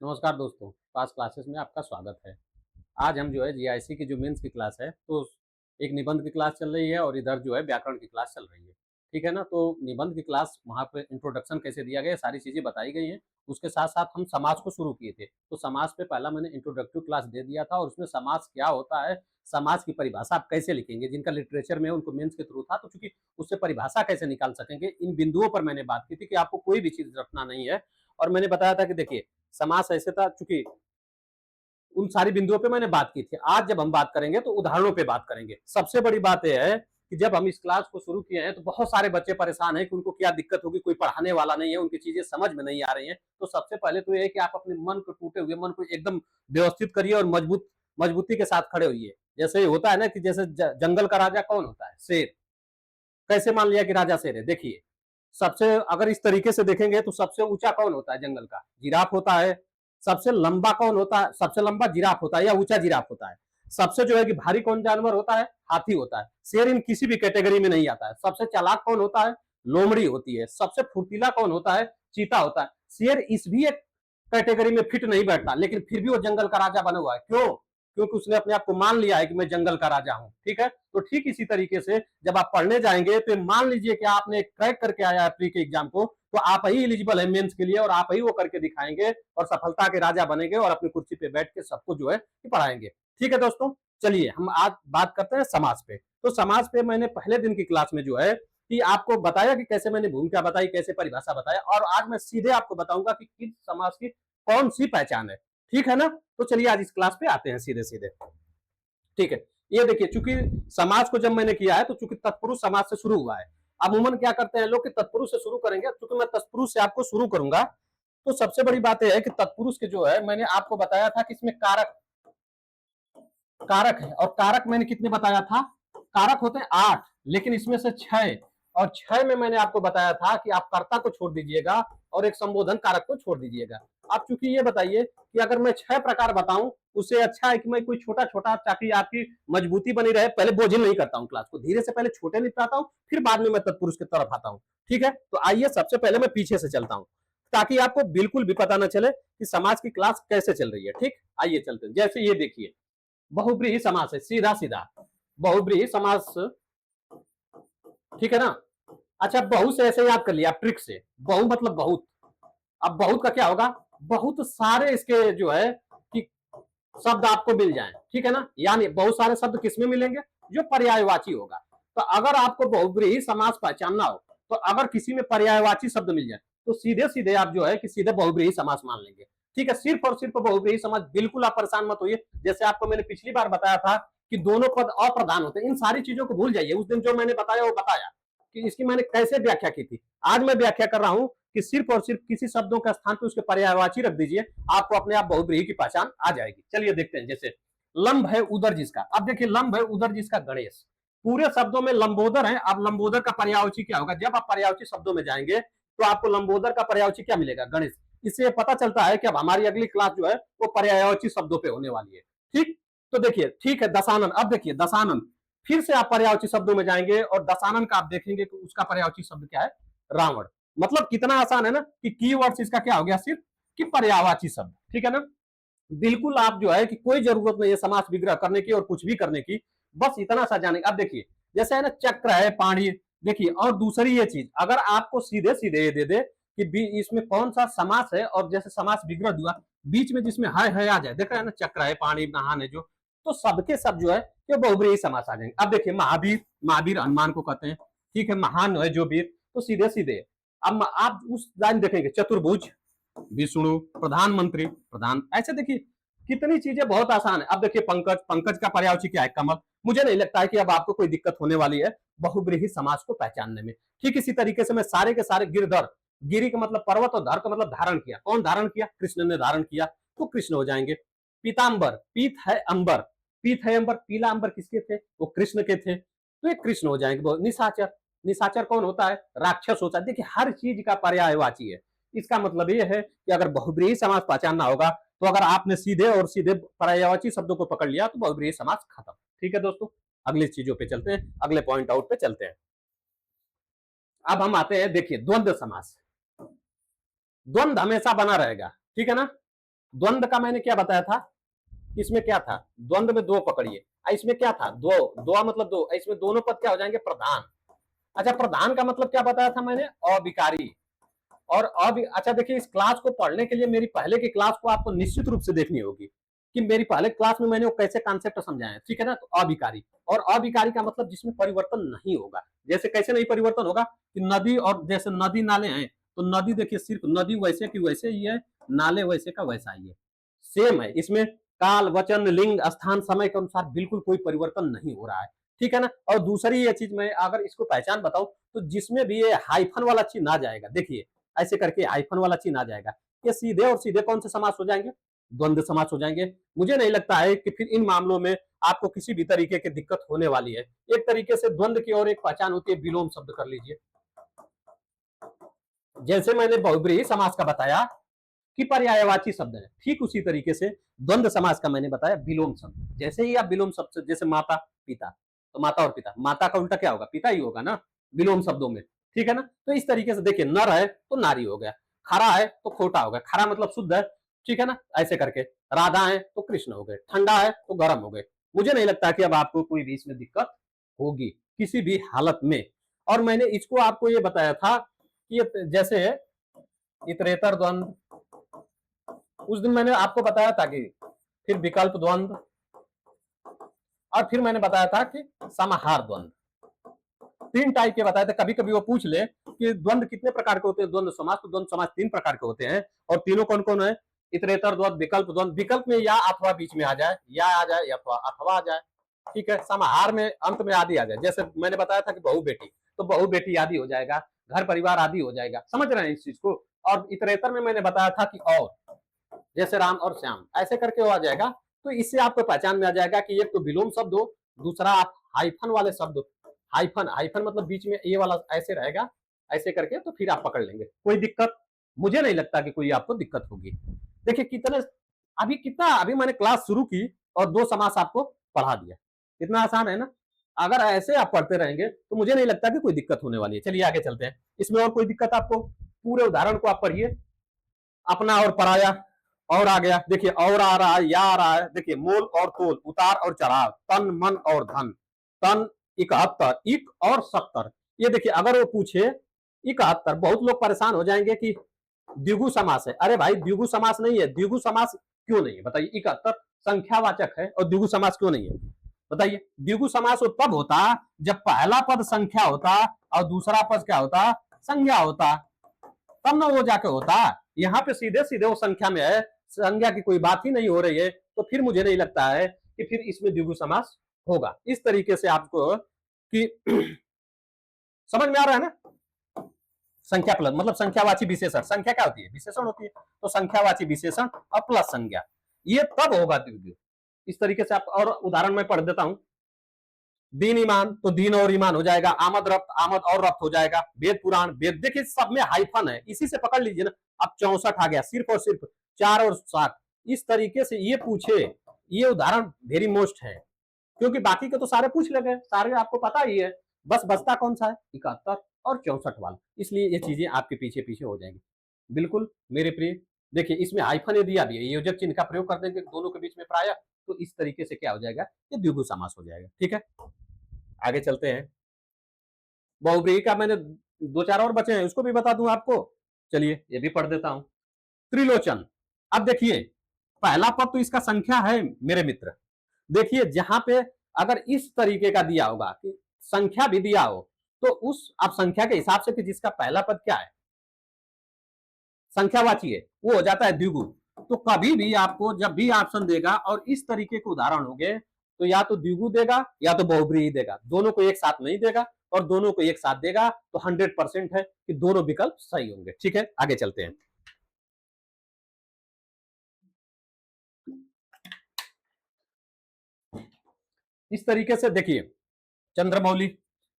नमस्कार दोस्तों, पास क्लासेस में आपका स्वागत है। आज हम जो है जीआईसी की जो मेंस की क्लास है, तो एक निबंध की क्लास चल रही है और इधर जो है व्याकरण की क्लास चल रही है। ठीक है ना? तो निबंध की क्लास वहाँ पे इंट्रोडक्शन कैसे दिया गया है, सारी चीज़ें बताई गई हैं। उसके साथ-साथ हम समास को शुरू किए थे। तो समास पे पहला मैंने इंट्रोडक्टिव क्लास दे दिया था और उसमें समास क्या होता है, समास की परिभाषा आप कैसे लिखेंगे, जिनका लिटरेचर में उनको मेंस के थ्रू था, तो चूँकि उससे परिभाषा कैसे निकाल सकेंगे, इन बिंदुओं पर मैंने बात की थी कि आपको कोई भी चीज़ रटना नहीं है। और मैंने बताया था कि देखिए, समास ऐसे था, चूँकि उन सारी बिंदुओं पे मैंने बात की थी। आज जब हम बात करेंगे तो उदाहरणों पे बात करेंगे। सबसे बड़ी बात ये है कि जब हम इस क्लास को शुरू किए हैं तो बहुत सारे बच्चे परेशान हैं कि उनको क्या दिक्कत होगी, कोई पढ़ाने वाला नहीं है, उनकी चीज़ें समझ में नहीं आ रही हैं। तो सबसे पहले तो ये है कि आप अपने मन को, टूटे हुए मन को एकदम व्यवस्थित करिए और मजबूती के साथ खड़े होइए। जैसे होता है ना कि जैसे जंगल का राजा कौन होता है? शेर। कैसे मान लिया कि राजा शेर है? देखिए, सबसे अगर इस तरीके से देखेंगे तो सबसे ऊंचा कौन होता है जंगल का? जिराफ होता है। सबसे लंबा कौन होता है? सबसे लंबा जिराफ होता है या ऊंचा जिराफ होता है। सबसे जो है कि भारी कौन जानवर होता है? हाथी होता है। शेर इन किसी भी कैटेगरी में नहीं आता है। सबसे चालाक कौन होता है? लोमड़ी होती है। सबसे फुर्तीला कौन होता है? चीता होता है। शेर इस भी एक कैटेगरी में फिट नहीं बैठता, लेकिन फिर भी वो जंगल का राजा बना हुआ है। क्यों? क्योंकि उसने अपने आप को मान लिया है कि मैं जंगल का राजा हूं। ठीक है? तो ठीक इसी तरीके से जब आप पढ़ने जाएंगे तो मान लीजिए कि आपने क्रैक करके आया है प्री के एग्जाम को, तो आप ही एलिजिबल है मेंस के लिए और आप ही वो करके दिखाएंगे और सफलता के राजा बनेंगे और अपनी कुर्सी पे बैठ के सबको जो है पढ़ाएंगे। ठीक है दोस्तों, चलिए हम आज बात करते हैं समाज पे। तो समाज पे मैंने पहले दिन की क्लास में जो है कि आपको बताया कि कैसे मैंने भूमिका बताई, कैसे परिभाषा बताया, और आज मैं सीधे आपको बताऊंगा कि किस समाज की कौन सी पहचान है। ठीक है ना? तो चलिए आज इस क्लास पे आते हैं सीधे सीधे। ठीक है, ये देखिए, चूंकि समाज को जब मैंने किया है तो चूंकि तत्पुरुष समाज से शुरू हुआ है। अमूमन क्या करते हैं लोग कि तत्पुरुष से शुरू करेंगे, चूंकि मैं तत्पुरुष से आपको शुरू करूंगा। तो सबसे बड़ी बात यह है कि तत्पुरुष के जो है मैंने आपको बताया था कि इसमें कारक कारक है, और कारक मैंने कितने बताया था? कारक होते हैं 8, लेकिन इसमें से 6, और 6 में मैंने आपको बताया था कि आप कर्ता को छोड़ दीजिएगा और एक संबोधन कारक को छोड़ दीजिएगा। आप चूंकि ये बताइए कि अगर मैं 6 प्रकार बताऊं, उससे अच्छा है कि मैं कोई छोटा छोटा, ताकि आपकी मजबूती बनी रहे। पहले बोझिल नहीं करता हूं क्लास को, धीरे से पहले छोटे निपटाता हूं, फिर बाद में मैं तत्पुरुष की तरफ आता हूं। ठीक है? तो आइए सबसे पहले मैं पीछे से चलता हूं, ताकि आपको बिल्कुल भी पता ना चले कि समाज की क्लास कैसे चल रही है। ठीक, आइए चलते हैं। जैसे ये देखिए, बहुब्रीहि समास है, सीधा सीधा बहुब्रीहि समास। ठीक है ना? अच्छा, बहु से ऐसे याद कर लिया आप ट्रिक से। बहु मतलब बहुत। अब बहुत का क्या होगा? बहुत सारे इसके जो है कि शब्द आपको मिल जाए। ठीक है ना? यानी बहुत सारे शब्द किसमें मिलेंगे? जो पर्यायवाची होगा। तो अगर आपको बहुब्रीहि समास पहचानना हो, तो अगर किसी में पर्यायवाची शब्द मिल जाए तो सीधे सीधे आप जो है कि सीधे बहुब्रीहि समास मान लेंगे। ठीक है? सिर्फ और सिर्फ बहुब्रीहि समास। बिल्कुल आप परेशान मत होइए। जैसे आपको मैंने पिछली बार बताया था कि दोनों पद अप्रधान होते हैं, इन सारी चीजों को भूल जाइए। उस दिन जो मैंने बताया वो बताया कि इसकी मैंने कैसे व्याख्या की थी। आज मैं व्याख्या कर रहा हूं कि सिर्फ और सिर्फ किसी शब्दों के स्थान पर उसके पर्यायवाची रख दीजिए, आपको अपने आप बहुब्रीहि की पहचान आ जाएगी। चलिए देखते हैं। जैसे लंब है उदर जिसका। अब देखिए, लंब है उदर जिसका गणेश। पूरे शब्दों में लंबोदर है। अब लंबोदर का पर्यायवाची क्या होगा? जब आप पर्यायवाची शब्दों में जाएंगे तो आपको लंबोदर का पर्यायवाची क्या मिलेगा? गणेश। इससे पता चलता है कि अब हमारी अगली क्लास जो है वो पर्यायवाची शब्दों पे होने वाली है। ठीक, तो देखिए, ठीक है, दशानन। अब देखिए दशानन, फिर से आप पर्यायवाची शब्दों में जाएंगे और दशानन का आप देखेंगे कि उसका पर्यायवाची शब्द क्या है? रावण। मतलब कितना आसान है ना कि कीवर्ड्स इसका क्या हो गया? सिर्फ कि पर्यायवाची शब्द। ठीक है ना? बिल्कुल आप जो है कि कोई जरूरत नहीं है समास विग्रह करने की और कुछ भी करने की, बस इतना सा जाने। अब देखिए, जैसे है ना चक्र है, पाणी। देखिए, और दूसरी ये चीज, अगर आपको सीधे सीधे ये दे दे कि इसमें कौन सा समास है, और जैसे समास विग्रह हुआ बीच में जिसमें है आ जाए, देख रहे हैं ना, चक्र है, पाणी, नहान है जो, तो सबके सब जो है कि बहुब्रीहि समास आ जाएंगे। अब देखिए, महावीर। महावीर हनुमान को कहते हैं। ठीक है? महान है जो वीर, तो सीधे सीधे। अब आप उस लाइन देखेंगे, चतुर्भुज, विष्णु, प्रधानमंत्री, प्रधान। ऐसे देखिए कितनी चीजें बहुत आसान है। अब देखिए, पंकज। पंकज का पर्यायवाची क्या है? कमल। मुझे नहीं लगता है कि अब आपको कोई दिक्कत होने वाली है बहुब्रीहि समास को पहचानने में। ठीक इसी तरीके से मैं सारे के सारे गिरधर। गिरी का मतलब पर्वत और धर का मतलब धारण किया। कौन धारण किया? कृष्ण ने धारण किया, तो कृष्ण हो जाएंगे। पीताम्बर। पीत है अंबर। पीत है अंबर। पीला अंबर किसके थे? वो कृष्ण के थे, तो ये कृष्ण हो जाएंगे। निशाचर। निशाचर कौन होता है? राक्षस होता है। देखिए, हर चीज का पर्यायवाची है। इसका मतलब ये है कि अगर बहुब्रीहि समास पहचानना होगा तो अगर आपने सीधे और सीधे पर्यायवाची शब्दों को पकड़ लिया तो बहुब्रीहि समास खत्म। ठीक है दोस्तों, अगली चीजों पे चलते हैं, अगले पॉइंट आउट पे चलते हैं। अब हम आते हैं, देखिए, द्वंद्व समास। द्वंद्व हमेशा बना रहेगा। ठीक है ना? द्वंद्व का मैंने क्या बताया था, इसमें क्या था, द्वंद्व में दो पकड़िए, इसमें क्या था, दो, दो मतलब दो, इसमें दोनों पद क्या हो जाएंगे, प्रधान। अच्छा, प्रधान का मतलब क्या बताया था मैंने, अविकारी। और अब अच्छा देखिए, इस क्लास को पढ़ने के लिए मेरी पहले की क्लास को आपको निश्चित रूप से देखनी होगी कि मेरी पहले क्लास में मैंने वो कैसे कॉन्सेप्ट समझाया है, ठीक है ना। तो अविकारी, और अविकारी का मतलब जिसमें परिवर्तन नहीं होगा। जैसे कैसे नहीं परिवर्तन होगा, कि नदी, और जैसे नदी नाले हैं, तो नदी देखिए सिर्फ नदी वैसे की वैसे ही है, नाले वैसे का वैसा ही है, सेम है। इसमें काल, वचन, लिंग, स्थान, समय के अनुसार बिल्कुल कोई परिवर्तन नहीं हो रहा है, ठीक है ना। और दूसरी ये चीज, मैं अगर इसको पहचान बताऊं, तो जिसमें भी ये हाइफन वाला चिन्ह आ जाएगा, देखिए ऐसे करके हाइफन वाला चिन्ह आ जाएगा, ये सीधे और सीधे कौन से समास हो जाएंगे, द्वंद्व समास हो जाएंगे। मुझे नहीं लगता है कि फिर इन मामलों में आपको किसी भी तरीके की दिक्कत होने वाली है। एक तरीके से द्वंद्व की और एक पहचान होती है, विलोम शब्द कर लीजिए। जैसे मैंने बहुब्रीहि समास का बताया कि पर्यायवाची शब्द है, ठीक उसी तरीके से द्वंद्व समास का मैंने बताया विलोम शब्द। जैसे ही आप विलोम शब्द, जैसे माता पिता, तो माता और पिता, माता का उल्टा क्या होगा, पिता ही होगा ना विलोम शब्दों में, ठीक है ना। तो इस तरीके से देखिए, नर है तो नारी हो गया, खरा है तो खोटा हो गया, खरा मतलब शुद्ध है, ठीक है ना, ऐसे करके। राधा है तो कृष्ण हो गए, ठंडा है तो गर्म हो गए। मुझे नहीं लगता कि अब आपको कोई भी इसमें दिक्कत होगी किसी भी हालत में। और मैंने इसको आपको ये बताया था कि जैसे इतरेतर द्वंद्व, उस दिन मैंने आपको बताया था कि फिर विकल्प द्वंद्व, और फिर मैंने बताया था कि समाहार द्वंद्व, तीन टाइप के बताए थे। कभी कभी वो पूछ ले कि द्वंद्व कितने प्रकार के होते हैं, द्वंद्व समास, तो द्वंद्व समास तीन प्रकार के होते हैं। और तीनों कौन कौन है, इतरेतर द्वंद्व, विकल्प द्वंद्व, विकल्प में या अथवा बीच में आ जाए, या आ जाए या अथवा आ जाए, ठीक है। समाहार में अंत में आदि आ जाए, जैसे मैंने बताया था कि बहु बेटी, तो बहु बेटी आदि हो जाएगा, घर परिवार आदि हो जाएगा, समझ रहे हैं इस चीज को। और इतरेतर में मैंने बताया था कि और, जैसे राम और श्याम, ऐसे करके वो आ जाएगा। तो इससे आपको पहचान में आ जाएगा कि एक तो विलोम शब्द हो, दूसरा आप हाइफन वाले शब्द, हाइफन, हाइफन मतलब बीच में ये वाला ऐसे रहेगा, ऐसे करके, तो फिर आप पकड़ लेंगे। कोई दिक्कत मुझे नहीं लगता कि कोई आपको दिक्कत होगी। देखिए कितने, अभी कितना, अभी मैंने क्लास शुरू की और दो समास आपको पढ़ा दिया, इतना आसान है ना। अगर ऐसे आप पढ़ते रहेंगे तो मुझे नहीं लगता कि कोई दिक्कत होने वाली है। चलिए आगे चलते हैं, इसमें और कोई दिक्कत आपको, पूरे उदाहरण को आप पढ़िए, अपना और पराया, और आ गया, देखिए और आ रहा है, या आ रहा है, देखिए मोल और तोल, उतार और चढ़ाव, तन मन और धन, तन 71, इक और 70। ये देखिए अगर वो पूछे 71, बहुत लोग परेशान हो जाएंगे कि द्विगु समास है। अरे भाई द्विगु समास नहीं है, द्विगु समास क्यों नहीं है बताइए, 71 संख्यावाचक है और द्विगु समास क्यों नहीं है बताइए। द्विगु समास वो तब होता जब पहला पद संख्या होता और दूसरा पद क्या होता, संज्ञा होता, तब ना वो जाके होता। यहाँ पे सीधे सीधे वो संख्या में है, संज्ञा की कोई बात ही नहीं हो रही है, तो फिर मुझे नहीं लगता है कि फिर इसमें द्विगु समास होगा। इस तरीके से आपको कि समझ में आ रहा है ना। संख्या प्लस मतलब संख्यावाची विशेषण, संख्या क्या होती है, विशेषण होती है, तो संख्यावाची विशेषण और प्लस संज्ञा, ये तब होगा द्विगु। इस तरीके से आप, और उदाहरण मैं पढ़ देता हूं, दीन ईमान तो दीन और ईमान हो जाएगा, आमद रफ्त, आमद और रफ्त हो जाएगा, वेद पुराण, वेद, देखिए सब में हाइफन है, इसी से पकड़ लीजिए ना। अब 64 आ गया, सिर्फ और सिर्फ 4 और 7। इस तरीके से ये पूछे, ये उदाहरण वेरी मोस्ट है, क्योंकि बाकी के तो सारे पूछ लगे, सारे आपको पता ही है, बस बचता कौन सा है, 71 और 64 वाला, इसलिए ये चीजें आपके पीछे पीछे हो जाएंगी। बिल्कुल मेरे प्रिय, देखिए इसमें हाइफन ये दिया भी है, योजक चिन्ह का प्रयोग कर देंगे दोनों के बीच में प्राय, तो इस तरीके से क्या हो जाएगा, ये द्विगु समास हो जाएगा, ठीक है। आगे चलते हैं, बहुव्रीहि का मैंने दो चार और बचे हैं, उसको भी बता दूं आपको, चलिए ये भी पढ़ देता हूं। त्रिलोचन, अब देखिए पहला पद तो इसका संख्या है मेरे मित्र, देखिए जहां पे अगर इस तरीके का दिया होगा कि संख्या भी दिया हो, तो उस आप संख्या के हिसाब से कि जिसका पहला पद क्या है, संख्यावाची है, वो हो जाता है द्विगु। तो कभी भी आपको जब भी ऑप्शन देगा और इस तरीके के उदाहरण होंगे, तो या तो द्विगु देगा या तो बहुब्रीहि देगा, दोनों को एक साथ नहीं देगा, और दोनों को एक साथ देगा तो 100% है कि दोनों विकल्प सही होंगे, ठीक है। आगे चलते हैं, इस तरीके से देखिए, चंद्रमौली,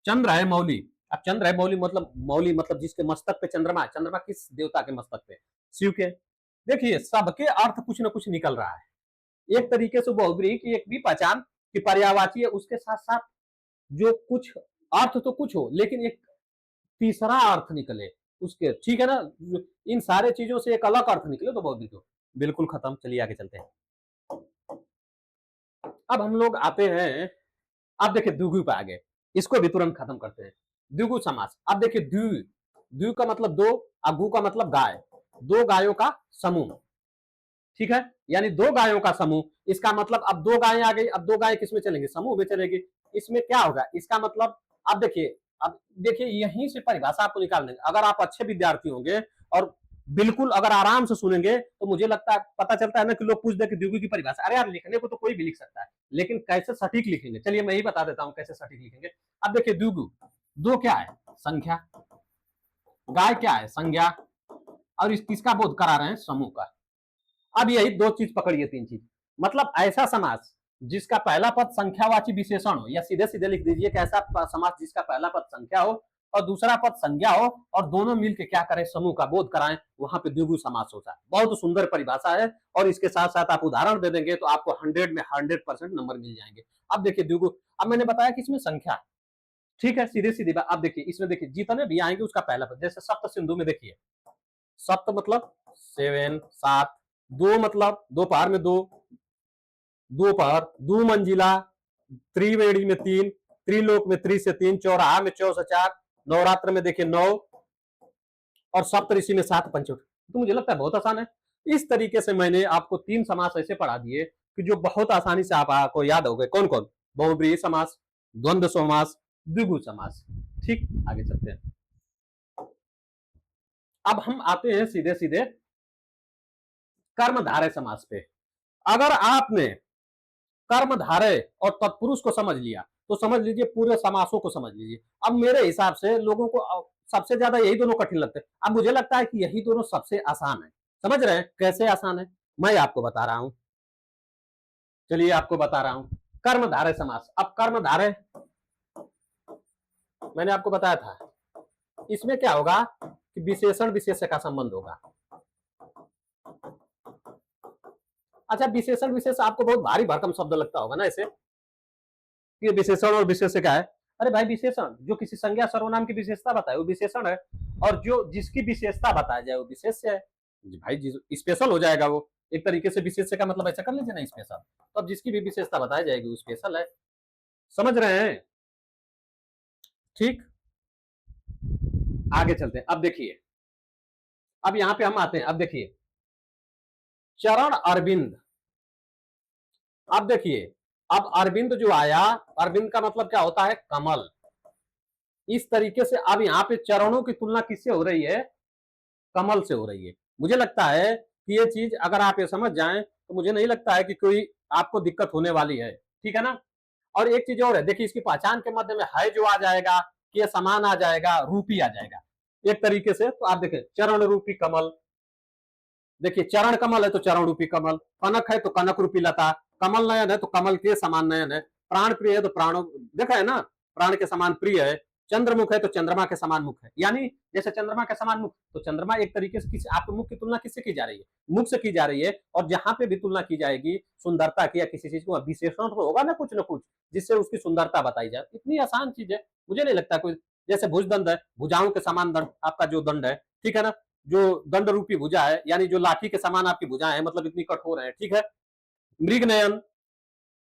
चंद्र है मौली, अब चंद्र है मौली मतलब, मौली मतलब जिसके मस्तक पे चंद्रमा है, चंद्रमा किस देवता के मस्तक पे, शिव के। देखिए सबके अर्थ कुछ ना कुछ निकल रहा है, एक तरीके से बहुब्रीहि की एक भी पहचान कि पर्यायवाची है, उसके साथ साथ जो कुछ अर्थ तो कुछ हो, लेकिन एक तीसरा अर्थ निकले उसके, ठीक है ना, इन सारे चीजों से एक अलग अर्थ निकले तो बहुब्रीहि हो। बिल्कुल खत्म। चलिए आगे चलते हैं। अब हम लोग आते हैं, अब देखिए द्विगु पे आ गए, इसको भी तुरंत खत्म करते हैं। द्विगु समास। अब देखिए द्वि, द्वि का मतलब दो, और गु का मतलब गाय, दो गायों का समूह। ठीक है, यानी दो गायों का समूह, इसका मतलब अब दो गायें आ गई, अब दो गायें किसमें चलेंगी, समूह में चलेगी। इसमें क्या होगा, इसका मतलब अब देखिए, अब देखिए यहीं से परिभाषा आपको निकाल देंगे। अगर आप अच्छे विद्यार्थी होंगे और बिल्कुल अगर आराम से सुनेंगे तो मुझे लगता है, पता चलता है ना कि लोग पूछ दे कि द्विगु की परिभाषा, अरे यार लिखने को तो कोई भी लिख सकता है, लेकिन कैसे सटीक लिखेंगे, चलिए मैं ही बता देता हूं कैसे सटीक लिखेंगे। अब देखिए द्विगु, दो क्या है, संख्या, गाय क्या है, संज्ञा, और इस किसका बोध करा रहे हैं, समूह का। अब यही दो चीज पकड़िए, तीन चीज, मतलब ऐसा समास जिसका पहला पद संख्यावाची विशेषण हो, या सीधे सीधे लिख दीजिए कि ऐसा समास जिसका पहला पद संख्या हो और दूसरा पद संज्ञा हो और दोनों मिलकर क्या करें, समूह का बोध कराएं, वहां पे द्विगु समास होता है। बहुत सुंदर परिभाषा है, और इसके साथ साथ आप उदाहरण दे देंगे तो आपको 100 में 100% नंबर मिल जाएंगे। अब देखिए द्विगु, अब मैंने बताया कि इसमें संख्या, ठीक है, सीधे सीधी बात। अब देखिए इसमें देखिए जितने भी आएंगे उसका पहला पद, जैसे सप्त सिंधु में देखिए, सप्त मतलब 7 7, दो मतलब दोपहर में दो, दोपहर, दो मंजिला, त्रिवेणी में तीन, त्रिलोक में त्रि से तीन, चौराहा में चौ से चार, नवरात्र में देखिए 9, और सप्तऋषि में 7 पंचवटी। तो मुझे लगता है बहुत आसान है। इस तरीके से मैंने आपको तीन समास ऐसे पढ़ा दिए कि जो बहुत आसानी से आपको याद हो गए। कौन कौन, बहुब्रीहि समास, द्वंद्व समास, द्विगु समास। ठीक, आगे चलते हैं। अब हम आते हैं सीधे सीधे कर्मधारय समास पे। अगर आपने कर्मधारय और तत्पुरुष को समझ लिया तो समझ लीजिए पूरे समासों को समझ लीजिए। अब मेरे हिसाब से लोगों को सबसे ज्यादा यही दोनों कठिन लगते हैं। अब मुझे लगता है कि यही दोनों सबसे आसान है। समझ रहे हैं कैसे आसान है, मैं आपको बता रहा हूं। चलिए आपको बता रहा हूं, कर्मधारय समास। अब कर्मधारय मैंने आपको बताया था, इसमें क्या होगा कि विशेषण विशेष्य का संबंध होगा। अच्छा, विशेषण विशेष आपको बहुत भारी भरकम शब्द लगता होगा ना ऐसे, कि विशेषण और विशेष्य क्या है। अरे भाई, विशेषण जो किसी संज्ञा सर्वनाम की विशेषता बताए वो विशेषण है, और जो जिसकी विशेषता बताया जाए वो विशेष्य है। भाई स्पेशल हो जाएगा वो, एक तरीके से विशेष्य का मतलब ऐसा कर लीजिए ना, स्पेशल। तो अब जिसकी भी विशेषता बताई जाएगी वो स्पेशल है। समझ रहे हैं, ठीक, आगे चलते हैं। अब देखिए, अब यहां पे हम आते हैं। अब देखिए चरण अरविंद। अब देखिए, अब अरविंद जो आया, अरविंद का मतलब क्या होता है, कमल। इस तरीके से अब यहाँ पे चरणों की तुलना किससे हो रही है, कमल से हो रही है। मुझे लगता है कि ये चीज अगर आप ये समझ जाएं तो मुझे नहीं लगता है कि कोई आपको दिक्कत होने वाली है। ठीक है ना। और एक चीज और है, देखिए इसकी पहचान के मध्य में है जो आ जाएगा, कि समान आ जाएगा, रूपी आ जाएगा एक तरीके से। तो आप देखिए चरण रूपी कमल, देखिए चरण कमल है तो चरण रूपी कमल, कनक है तो कनक रूपी लता, कमल नयन है तो कमल के समान नयन है, प्राण प्रिय है तो प्राण, देखा है ना, प्राण के समान प्रिय है, चंद्रमुख है तो चंद्रमा के समान मुख है। यानी जैसे चंद्रमा के समान मुख, तो चंद्रमा एक तरीके से किसी आपके मुख की तुलना किससे की जा रही है, मुख से की जा रही है। और जहां पे भी तुलना की जाएगी सुंदरता की या किसी चीज को, विशेषण तो होगा ना कुछ जिससे उसकी सुंदरता बताई जाए। इतनी आसान चीज है, मुझे नहीं लगता कोई। जैसे भुजदंड है, भुजाओं के समान दंड आपका जो दंड है, ठीक है ना, जो दंड रूपी भुजा है, यानी जो लाठी के समान आपकी भुजाएं हैं, मतलब इतनी कठोर है, ठीक है। मृग नयन,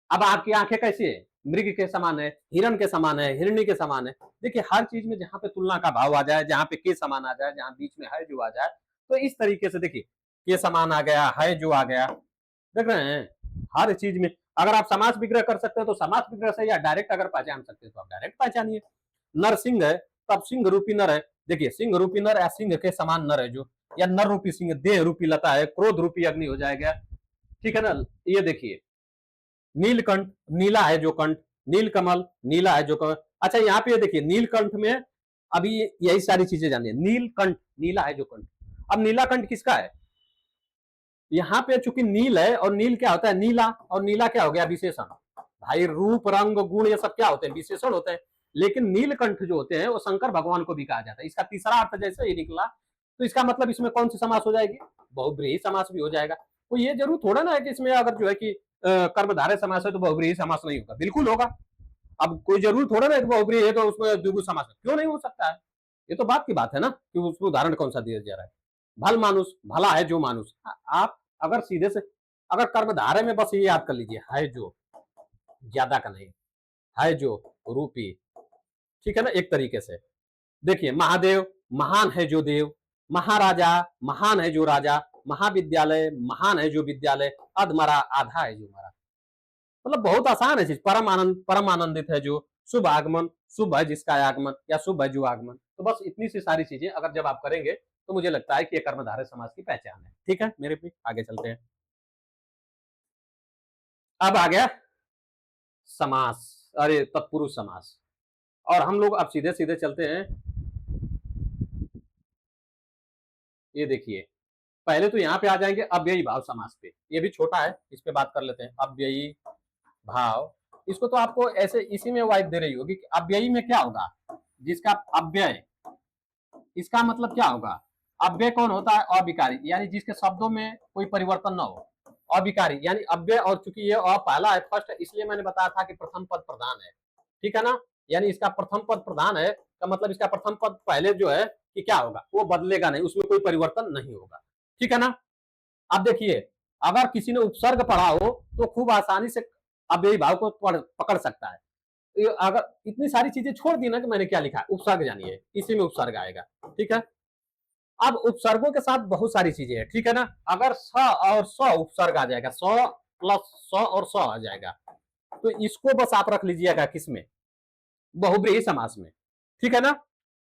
अब आपकी आंखें कैसी है, मृग के समान है, हिरण के समान है, हिरणी के समान है। देखिए हर चीज में जहां पे तुलना का भाव आ जाए, जहां पे के समान आ जाए, जहां बीच में है जो आ जाए, तो इस तरीके से देखिए के समान आ गया, है जो आ गया, देख रहे हैं। हर चीज में अगर आप समास विग्रह कर सकते हैं तो समास विग्रह से, या डायरेक्ट अगर पहचान सकते हैं तो आप डायरेक्ट पहचानिए। नर सिंह है तब सिंह रूपी नर है, देखिए सिंह रूपी नर या सिंह के समान नर है जो, या नर रूपी सिंह, देह रूपी लता है, क्रोध रूपी अग्नि हो जाएगा, ठीक है ना। ये देखिए नीलकंठ, नीला है जो कंठ, नीलकमल, नीला है जो कमल। अच्छा यहाँ पे देखिए नीलकंठ में, अभी यही सारी चीजें जानिए। नीलकंठ, नीला है जो कंठ। अब नीलाकंठ किसका है, यहाँ पे चूंकि नील है, और नील क्या होता है, नीला, और नीला क्या हो गया, विशेषण। भाई रूप रंग गुण ये सब क्या होते हैं, विशेषण होते हैं। लेकिन नीलकंठ जो होते हैं वो शंकर भगवान को भी कहा जाता है। इसका तीसरा अर्थ जैसे ही निकला, तो इसका मतलब इसमें कौन सी समास हो जाएगी, बहुब्रीहि समास भी हो जाएगा। तो ये जरूर थोड़ा ना है कि इसमें अगर जो है कि कर्मधारय समास है तो बहुब्रीहि समास नहीं होगा, बिल्कुल होगा। अब कोई जरूर थोड़ा ना बहुब्रीहि है तो उसमें द्विगु समास क्यों नहीं हो सकता है। ये तो बात की बात है ना, कि उसमें उदाहरण कौन सा दिया जा रहा है। भल मानुष, भला है जो मानुष, आप अगर सीधे से, अगर कर्मधारय में बस ये याद कर लीजिए, है जो, ज्यादा का नहीं, है जो रूपी, ठीक है ना। एक तरीके से देखिए, महादेव महान है जो देव, महाराजा महान है जो राजा, महाविद्यालय महान है जो विद्यालय, अधमरा आधा है जो मरा। मतलब बहुत आसान है चीज। परम आनंदित है जो, शुभ आगमन, शुभ है जिसका आगमन, या शुभ है जो आगमन। तो बस इतनी सी सारी चीजें अगर जब आप करेंगे तो मुझे लगता है कि ये कर्मधारय समाज की पहचान है। ठीक है मेरे पे, आगे चलते हैं। अब आ गया समास, अरे तत्पुरुष समास। और हम लोग अब सीधे सीधे चलते हैं। ये देखिए, पहले तो यहाँ पे आ जाएंगे अव्ययी भाव समास पे। ये भी छोटा है, इस पे बात कर लेते हैं। अव्ययी भाव, इसको तो आपको ऐसे इसी में वाइब दे रही होगी कि अव्ययी में क्या होगा, जिसका अव्यय, इसका मतलब क्या होगा, अव्यय कौन होता है, अविकारी, यानी जिसके शब्दों में कोई परिवर्तन ना हो, अविकारी यानी अव्यय। और चूंकि ये अ पहला है, फर्स्ट है, इसलिए मैंने बताया था कि प्रथम पद प्रधान है, ठीक है ना। यानी इसका प्रथम पद प्रधान है का मतलब इसका प्रथम पद पहले जो है कि क्या होगा, वो बदलेगा नहीं, उसमें कोई परिवर्तन नहीं होगा, ठीक है ना। अब देखिए, अगर किसी ने उपसर्ग पढ़ा हो तो खूब आसानी से अव्ययी भाव को पकड़ सकता है। अगर इतनी सारी चीजें छोड़ दी ना कि मैंने क्या लिखा है, उपसर्ग जानिए, इसी में उपसर्ग आएगा, ठीक है। अब उपसर्गों के साथ बहुत सारी चीजें हैं, ठीक है ना। अगर स और स उपसर्ग आ जाएगा, स प्लस स और स आ जाएगा, तो इसको बस आप रख लीजिएगा किसमें, बहुब्रीहि समास में, ठीक है ना।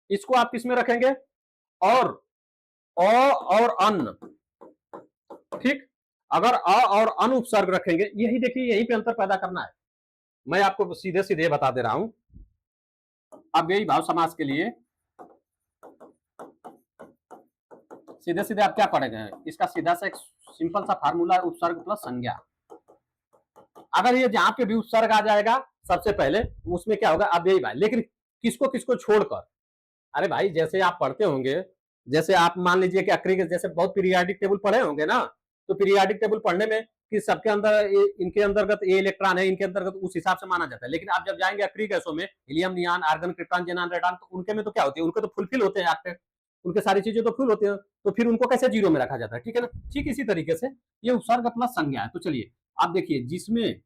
इसको आप किसमें रखेंगे, और अ और अन, ठीक। अगर अ और अन उपसर्ग रखेंगे, यही देखिए, यहीं पे अंतर पैदा करना है। मैं आपको सीधे सीधे बता दे रहा हूं। अब यही भाव समास के लिए सीधे सीधे आप क्या पढ़ेंगे, इसका सीधा सा एक सिंपल सा फार्मूला है, उपसर्ग प्लस संज्ञा। अगर ये जहां पे भी उपसर्ग आ जाएगा सबसे पहले, उसमें क्या होगा, अब यही भाई, लेकिन किसको किसको छोड़कर। अरे भाई, जैसे आप पढ़ते होंगे, जैसे आप मान लीजिए कि अक्री के जैसे बहुत पीरियाडिक टेबल पढ़े होंगे ना, तो पीरियाडिक टेबल पढ़ने में कि सबके अंदर इनके अंतर्गत ये इलेक्ट्रॉन है, इनके अंतर्गत उस हिसाब से माना जाता है। लेकिन आप जब जाएंगे अक्री गैसों में, हीलियम, नियान, आर्गन, क्रिप्टॉन, जेनान, रेडान, तो उनके में तो क्या होती है, उनके तो फुलफिल होते हैं ऑक्टेट, उनके सारी चीजें तो फुल होती है, तो फिर उनको कैसे जीरो में रखा जाता है, ठीक है ना। ठीक इसी तरीके से ये उपसर्ग प्लस संज्ञा है। तो चलिए आप देखिए, जिसमें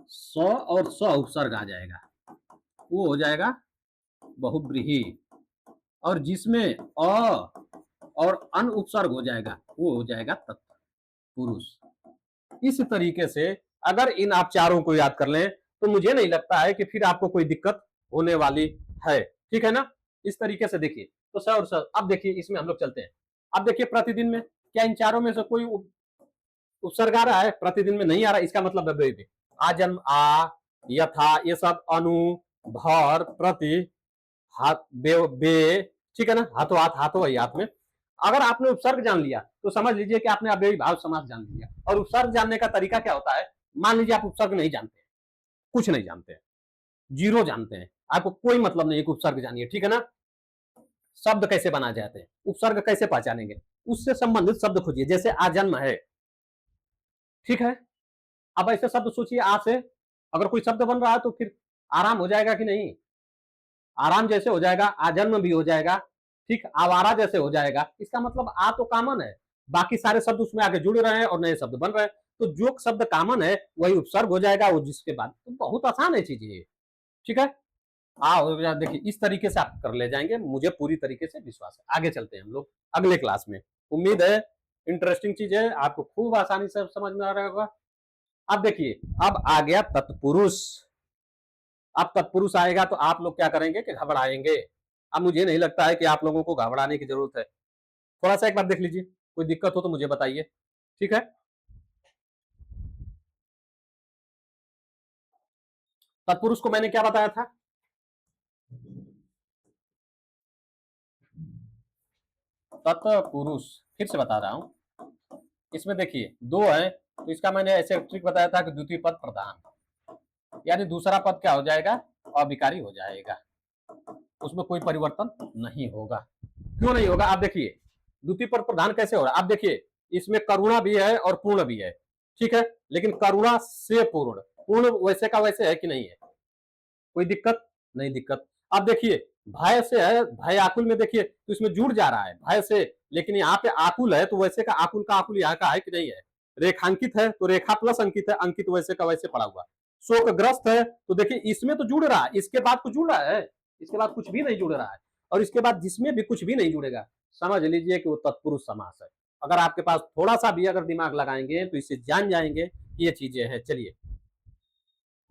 100 और 100 उपसर्ग आ जाएगा वो हो जाएगा बहुब्रीहि, और जिसमें अ और अन उपसर्ग हो जाएगा वो हो जाएगा तत्पुरुष। इस तरीके से अगर इन आप चारों को याद कर लें तो मुझे नहीं लगता है कि फिर आपको कोई दिक्कत होने वाली है, ठीक है ना। इस तरीके से देखिए, तो सर और सर, अब देखिए इसमें हम लोग चलते हैं। अब देखिए प्रतिदिन में, क्या इन चारों में से कोई उपसर्ग आ रहा है, प्रतिदिन में नहीं आ रहा, इसका मतलब है बेबी, आजन्म, आ, यथा, ये सब अनु, भर, प्रति, हाथ, बे, ठीक है ना, हाथों हाथ, हाथों वही हाथ में। अगर आपने उपसर्ग जान लिया तो समझ लीजिए कि आपने अव्ययी भाव समास जान लिया। और उपसर्ग जानने का तरीका क्या होता है, मान लीजिए आप उपसर्ग नहीं जानते, कुछ नहीं जानते, जीरो जानते हैं, आपको कोई मतलब नहीं है कि उपसर्ग जानिए, ठीक है ना। शब्द कैसे बनाए जाते हैं, उपसर्ग कैसे पहचानेंगे, उससे संबंधित शब्द खोजिए। जैसे आजन्म है, ठीक है। अब ऐसे शब्द सोचिए, आ से अगर कोई शब्द बन रहा है तो फिर आराम हो जाएगा कि नहीं, आराम जैसे हो जाएगा, आजन्म भी हो जाएगा, ठीक, आवारा जैसे हो जाएगा। इसका मतलब आ तो कॉमन है, बाकी सारे शब्द उसमें आगे जुड़ रहे हैं और नए शब्द बन रहे हैं, तो जो शब्द कॉमन है वही उपसर्ग हो जाएगा, वो जिसके बाद। तो बहुत आसान है चीज ये, ठीक है। देखिए इस तरीके से आप कर ले जाएंगे, मुझे पूरी तरीके से विश्वास है। आगे चलते हैं हम लोग अगले क्लास में। उम्मीद है इंटरेस्टिंग चीज है, आपको खूब आसानी से समझ में आ रहा होगा। अब देखिए, अब आ गया तत्पुरुष। अब तत्पुरुष आएगा तो आप लोग क्या करेंगे कि घबराएंगे। अब मुझे नहीं लगता है कि आप लोगों को घबराने की जरूरत है। थोड़ा सा एक बार देख लीजिए, कोई दिक्कत हो तो मुझे बताइए, ठीक है। तत्पुरुष को मैंने क्या बताया था, तत्पुरुष फिर से बता रहा हूं। इसमें देखिए दो है, तो इसका मैंने ऐसे ट्रिक बताया था कि द्वितीय पद प्रधान, यानी दूसरा पद क्या हो जाएगा, अविकारी हो जाएगा, उसमें कोई परिवर्तन नहीं होगा। क्यों नहीं होगा, आप देखिए द्वितीय पद प्रधान कैसे हो रहा है। आप देखिए इसमें करुणा भी है और पूर्ण भी है, ठीक है, लेकिन करुणा से पूर्ण, पूर्ण वैसे का वैसे है कि नहीं है, कोई दिक्कत नहीं, दिक्कत। अब देखिए भय से है, भय आकुल में देखिए तो इसमें जुड़ जा रहा है भय से, लेकिन यहाँ पे आकुल है तो वैसे का आकुल यहाँ का है कि नहीं है। रेखांकित है तो रेखा प्लस अंकित है, अंकित वैसे का वैसे पड़ा हुआ। शोकग्रस्त है तो देखिए इसमें तो जुड़ रहा है, इसके बाद कुछ जुड़ रहा है, इसके बाद कुछ भी नहीं जुड़ रहा है, और इसके बाद जिसमें भी कुछ भी नहीं जुड़ेगा समझ लीजिए कि वो तत्पुरुष समास है। अगर आपके पास थोड़ा सा भी अगर दिमाग लगाएंगे तो इससे जान जाएंगे कि ये चीजें हैं। चलिए,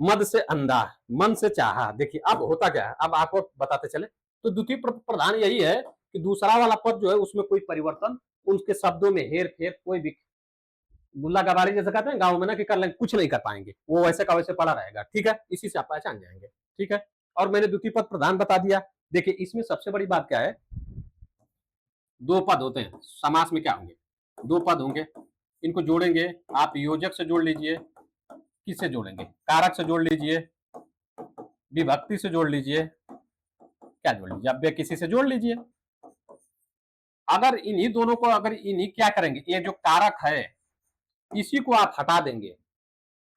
मद से अंधा, मन से चाहा, देखिए अब होता क्या है, अब आपको बताते चले। तो द्वितीय प्रधान यही है कि दूसरा वाला पद जो है उसमें कोई परिवर्तन, उनके शब्दों में हेर फेर कोई भी गुल्ला गवारी जैसे कहते हैं गाँव में ना कि कर लेंगे, कुछ नहीं कर पाएंगे, वो वैसे का वैसे पड़ा रहेगा। ठीक है, इसी से आप पहचान जाएंगे। ठीक है, और मैंने द्वितीय पद प्रधान बता दिया। देखिए इसमें सबसे बड़ी बात क्या है, दो पद होते हैं समास में, क्या होंगे, दो पद होंगे, इनको जोड़ेंगे आप योजक से जोड़ लीजिए, किससे जोड़ेंगे, कारक से जोड़ लीजिए, विभक्ति से जोड़ लीजिए, क्या जोड़ लीजिए, अब किसी से जोड़ लीजिए। अगर इन्हीं दोनों को, अगर इन्हीं क्या करेंगे, ये जो कारक है इसी को आप हटा देंगे।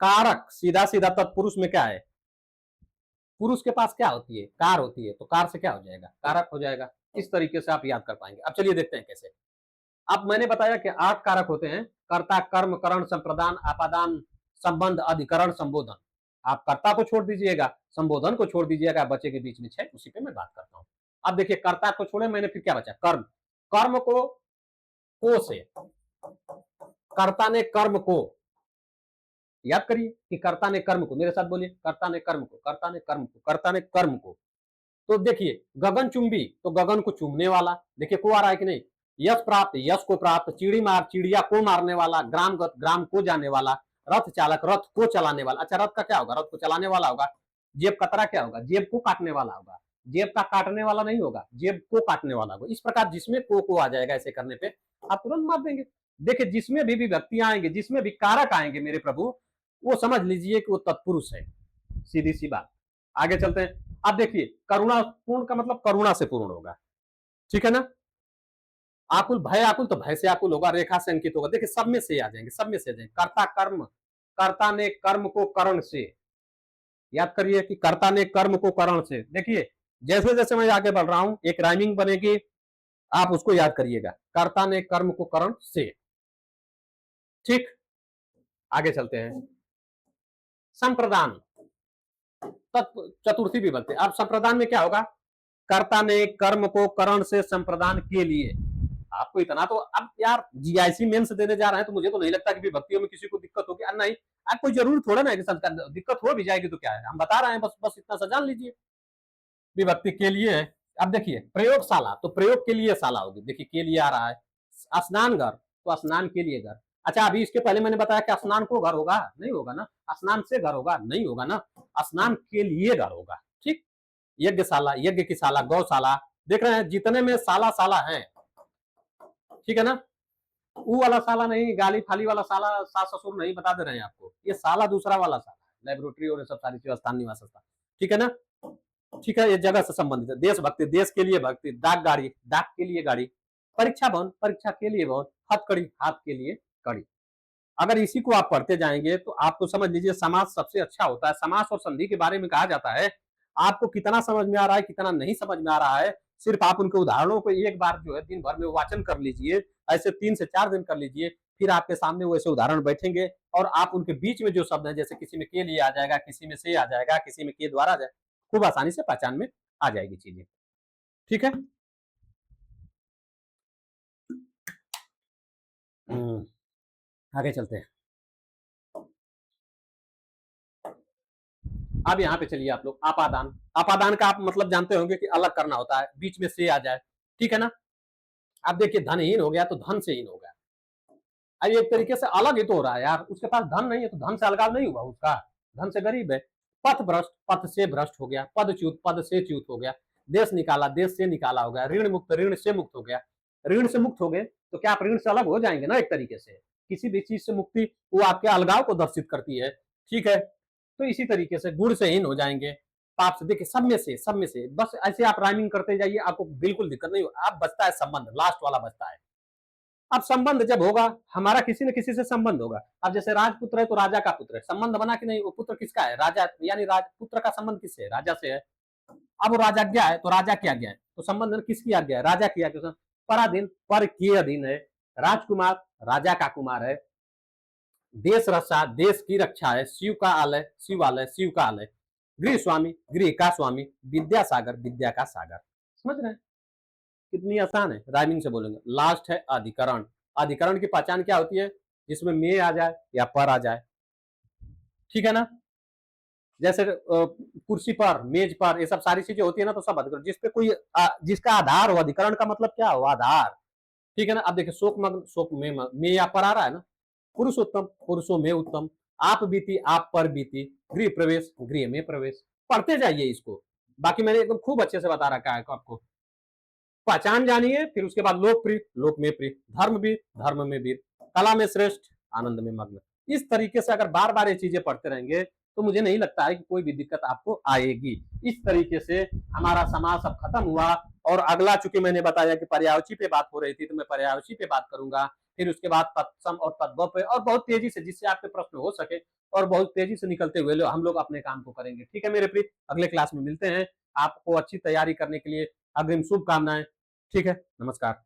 कारक सीधा सीधा तत्पुरुष में क्या है, पुरुष के पास क्या होती है, कार होती है, तो कार से क्या हो जाएगा, कारक हो जाएगा। इस तरीके से आप याद कर पाएंगे। अब चलिए देखते हैं कैसे। अब मैंने बताया कि 8 कारक होते हैं, कर्ता, कर्म, करण, संप्रदान, आपादान, संबंध, अधिकरण, संबोधन। आप कर्ता को छोड़ दीजिएगा, संबोधन को छोड़ दीजिएगा, बचे के बीच में 6, उसी पे मैं बात करता हूं। अब देखिए कर्ता को छोड़े मैंने, फिर क्या बचा, कर्म। कर्म को से, कर्ता ने कर्म को, याद करिए कि कर्ता ने कर्म को, मेरे साथ बोलिए, कर्ता ने कर्म को, कर्ता ने कर्म को, कर्ता ने कर्म को। तो देखिए गगन चुंबी, तो गगन को चूमने वाला, देखिए को आ रहा है कि नहीं, यश प्राप्त, यश को प्राप्त, चिड़ी मार, चिड़िया को मारने वाला, ग्रामगत, ग्राम को जाने वाला, रथ चालक, रथ को चलाने वाला। अच्छा रथ का क्या होगा, रथ को चलाने वाला होगा। जेब कतरा क्या होगा, जेब को काटने वाला होगा, जेब का काटने वाला नहीं होगा, जेब को काटने वाला होगा। इस प्रकार जिसमें को आ जाएगा ऐसे करने पे आप तुरंत मार देंगे। देखिए जिसमें भी व्यक्ति आएंगे, जिसमें भी कारक आएंगे मेरे प्रभु, वो समझ लीजिए कि वो तत्पुरुष है, सीधी सी बात। आगे चलते हैं। अब देखिए करुणा पूर्ण का मतलब करुणा से पूर्ण होगा, ठीक है ना। आकुल, भय आकुल, तो भय से आकुल होगा, रेखा से अंकित होगा। देखिए सब में से आ जाएंगे, सब में से आ जाएंगे। कर्ता कर्म, कर्ता ने कर्म को करण से, याद करिए कि कर्ता ने कर्म को करण से। देखिए जैसे जैसे मैं आगे बढ़ रहा हूं एक राइमिंग बनेगी, आप उसको याद करिएगा, कर्ता ने कर्म को करण से। ठीक, आगे चलते हैं। संप्रदान, चतुर्थी विभक्ति। अब संप्रदान में क्या होगा, कर्ता ने कर्म को करण से संप्रदान के लिए। आपको इतना तो, अब यार जीआईसी मेंस देने जा रहे हैं तो मुझे तो नहीं लगता कि विभक्तियों में किसी को दिक्कत होगी। नहीं, आप कोई जरूरी थोड़ा ना है कि संस्कार दिक्कत हो भी जाएगी तो क्या है, हम बता रहे हैं, बस बस इतना सा जान लीजिए। विभक्ति के लिए है। अब देखिए प्रयोगशाला, तो प्रयोग के लिए शाला होगी, देखिए के लिए आ रहा है। स्नान घर, तो स्नान के लिए घर। अच्छा अभी इसके पहले मैंने बताया कि स्नान को घर होगा, नहीं होगा ना। स्नान से घर होगा, नहीं होगा ना। स्नान के लिए घर होगा। ठीक, यज्ञशाला, यज्ञ की शाला, गौशाला। देख रहे हैं जितने में शाला शाला है, ठीक है ना। वो वाला साला नहीं, गाली फाली वाला साला, सास ससुर नहीं, बता दे रहे हैं आपको, ये साला दूसरा वाला साला है, लेबोरेटरी और सब सारी चीज, स्थान निवास स्थान, ठीक है ना। ठीक है, ये जगह से संबंधित है। देशभक्ति, देश के लिए भक्ति। डाक गाड़ी, डाक के लिए गाड़ी। परीक्षा भवन, परीक्षा के लिए भवन। हथकड़ी, हाथ के लिए कड़ी। अगर इसी को आप पढ़ते जाएंगे तो आपको समझ लीजिए समास सबसे अच्छा होता है। समास और संधि के बारे में कहा जाता है, आपको कितना समझ में आ रहा है कितना नहीं समझ में आ रहा है, सिर्फ आप उनके उदाहरणों को एक बार जो है दिन भर में वाचन कर लीजिए, ऐसे 3 से 4 दिन कर लीजिए, फिर आपके सामने वैसे उदाहरण बैठेंगे और आप उनके बीच में जो शब्द है, जैसे किसी में के लिए आ जाएगा, किसी में से आ जाएगा, किसी में के द्वारा आ जाएगा, खूब आसानी से पहचान में आ जाएगी चीजें। ठीक है, आगे चलते हैं। अब यहाँ पे चलिए आप लोग, आपादान। आपादान का आप मतलब जानते होंगे कि अलग करना होता है, बीच में से आ जाए, ठीक है ना। अब देखिए धनहीन हो गया तो धन से हीन हो गया। अब एक तरीके से अलग ही तो हो रहा है यार, उसके पास धन नहीं है तो धन से अलगाव नहीं हुआ उसका, धन से गरीब है। पथ भ्रष्ट, पथ से भ्रष्ट हो गया। पदच्युत, पद से च्युत हो गया। देश निकाला, देश से निकाला हो गया। ऋण मुक्त, ऋण से मुक्त हो गया। ऋण से मुक्त हो गए तो क्या आप ऋण से अलग हो जाएंगे ना, एक तरीके से किसी भी चीज से मुक्ति वो आपके अलगाव को दर्शित करती है, ठीक है। तो इसी तरीके से गुण से हीन हो जाएंगे, पाप से। देखिए सब में से, सब में से बस ऐसे आप राइमिंग करते जाइए, आपको बिल्कुल दिक्कत नहीं हो। आप बचता है संबंध, लास्ट वाला बचता है। अब संबंध जब होगा, हमारा किसी न किसी से संबंध होगा। अब जैसे राजपुत्र है तो राजा का पुत्र है, संबंध बना कि नहीं, वो पुत्र किसका है, राजा, यानी राजपुत्र का संबंध किससे है, राजा से है। अब वो राजाज्ञा है तो राजा की आज्ञा है, तो संबंधन किसकी आज्ञा है? राजा की आज्ञा। पराधीन पर के अधीन है, राजकुमार राजा का कुमार है, देश रक्षा देश की रक्षा है, शिव का आलय शिवालय शिव का आलय, गृह स्वामी गृह का स्वामी, विद्यासागर विद्या का सागर। समझ रहे हैं कितनी आसान है, राइमिंग से बोलेंगे। लास्ट है अधिकरण। अधिकरण की पहचान क्या होती है? जिसमें में आ जाए या पर आ जाए, ठीक है ना। जैसे कुर्सी पर मेज पर ये सब सारी चीजें होती है ना, तो सब अधिकरण। जिसपे कोई जिसका आधार हो, अधिकरण का मतलब क्या हो? आधार, ठीक है ना। अब देखिए शोक मग्न शोक में या पर आ रहा है ना। पुरुषोत्तम पुरुषों में उत्तम, आप बीती आप पर बीती, गृह प्रवेश गृह में प्रवेश। पढ़ते जाइए इसको, बाकी मैंने एकदम खूब अच्छे से बता रखा है आपको। पहचान जानिए, फिर उसके बाद लोकप्रिय लोक में प्रिय, धर्मवीर धर्म में वीर, कला में श्रेष्ठ आनंद में मग्न। इस तरीके से अगर बार बार ये चीजें पढ़ते रहेंगे तो मुझे नहीं लगता है कि कोई भी दिक्कत आपको आएगी। इस तरीके से हमारा समास अब खत्म हुआ। और अगला, चूंकि मैंने बताया कि पर्यायवाची पे बात हो रही थी, तो मैं पर्यायवाची पे बात करूंगा। फिर उसके बाद तत्सम और तद्भव पे, और बहुत तेजी से, जिससे आपके प्रश्न हो सके और बहुत तेजी से निकलते हुए हम लोग अपने काम को करेंगे। ठीक है मेरे प्रिय, अगले क्लास में मिलते हैं। आपको अच्छी तैयारी करने के लिए अग्रिम शुभकामनाएं। ठीक है, नमस्कार।